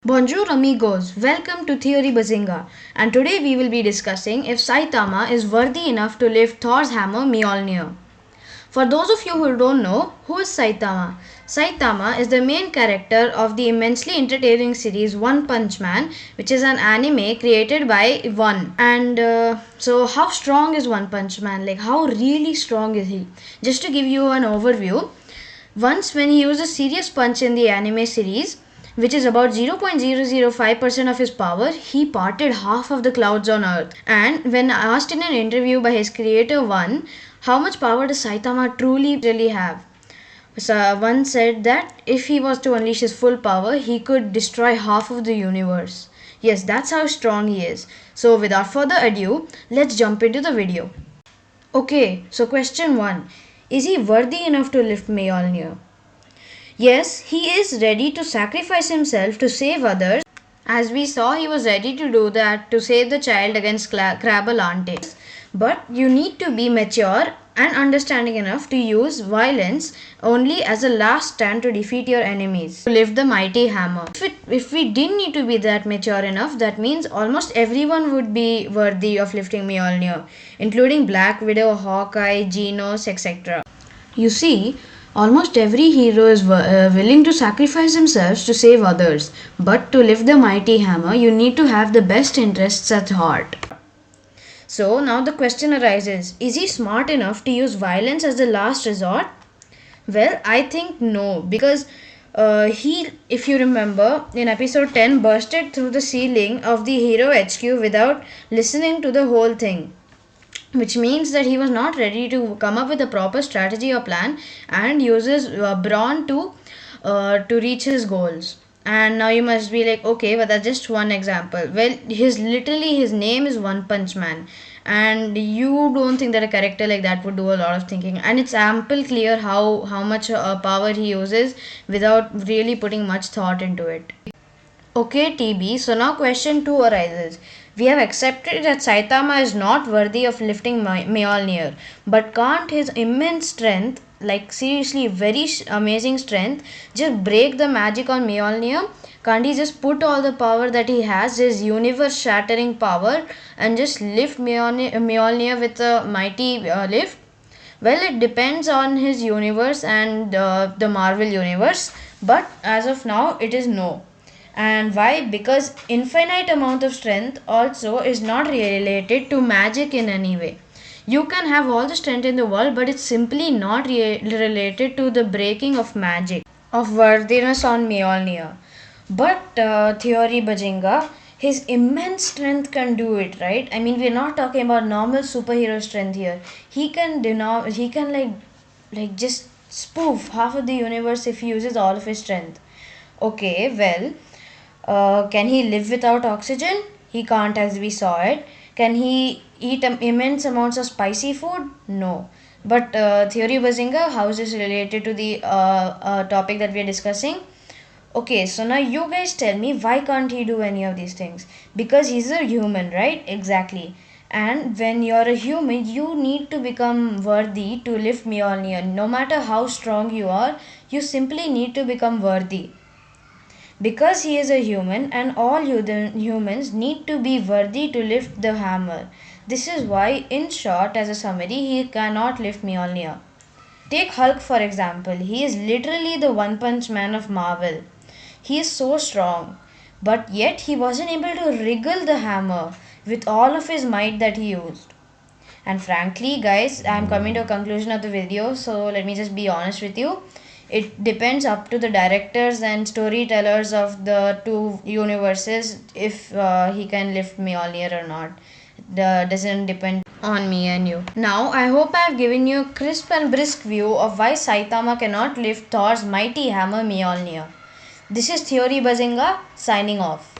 Bonjour amigos, welcome to Theory Bazinga, and today we will be discussing if Saitama is worthy enough to lift Thor's hammer Mjolnir. For those of you who don't know, who is Saitama? Saitama is the main character of the immensely entertaining series One Punch Man, which is an anime created by One. And how strong is One Punch Man? Like, how really strong is he? Just to give you an overview, once, when he used a serious punch in the anime series, which is about 0.005% of his power, he parted half of the clouds on Earth. And when asked in an interview by his creator One, how much power does Saitama truly really have? So One said that if he was to unleash his full power, he could destroy half of the universe. Yes, that's how strong he is. So without further ado, let's jump into the video. Okay, so question 1. Is he worthy enough to lift Mjolnir? Yes, he is ready to sacrifice himself to save others. As we saw, he was ready to do that to save the child against Crabalante. But you need to be mature and understanding enough to use violence only as a last stand to defeat your enemies. To lift the mighty hammer. If we didn't need to be that mature enough, that means almost everyone would be worthy of lifting Mjolnir, including Black Widow, Hawkeye, Genos, etc. You see, almost every hero is willing to sacrifice themselves to save others, but to lift the mighty hammer, you need to have the best interests at heart. So now the question arises, is he smart enough to use violence as the last resort? Well, I think no, because he, if you remember, in episode 10, bursted through the ceiling of the hero HQ without listening to the whole thing, which means that he was not ready to come up with a proper strategy or plan and uses brawn to reach his goals. And now you must be like, okay, but that's just one example. Well, his name is One Punch Man, and you don't think that a character like that would do a lot of thinking, and it's ample clear how much power he uses without really putting much thought into it. Okay, TB, so now question 2 arises. We have accepted that Saitama is not worthy of lifting Mjolnir, but can't his immense strength, like seriously very amazing strength, just break the magic on Mjolnir? Can't he just put all the power that he has, his universe shattering power, and just lift Mjolnir with a mighty lift? Well, it depends on his universe and the Marvel universe, but as of now, it is no. And why? Because infinite amount of strength also is not related to magic in any way. You can have all the strength in the world, but it's simply not related to the breaking of magic, of worthiness on Mjolnir. But Theory Bajinga, his immense strength can do it, right? I mean, we're not talking about normal superhero strength here. He can like just spoof half of the universe if he uses all of his strength. Okay, well, can he live without oxygen? He can't, as we saw it. Can he eat immense amounts of spicy food? No. But Theory Bazinga, how is this related to the topic that we are discussing? Okay, so now you guys tell me, why can't he do any of these things? Because he's a human, right? Exactly. And when you're a human, you need to become worthy to lift Mjolnir. No matter how strong you are, you simply need to become worthy. Because he is a human, and all humans need to be worthy to lift the hammer. This is why, in short, as a summary, he cannot lift Mjolnir. Take Hulk for example. He is literally the One Punch Man of Marvel. He is so strong, but yet he wasn't able to wriggle the hammer with all of his might that he used. And frankly, guys, I'm coming to a conclusion of the video, so let me just be honest with you. It depends up to the directors and storytellers of the two universes if he can lift Mjolnir or not. It doesn't depend on me and you. Now, I hope I have given you a crisp and brisk view of why Saitama cannot lift Thor's mighty hammer Mjolnir. This is Theory Bazinga signing off.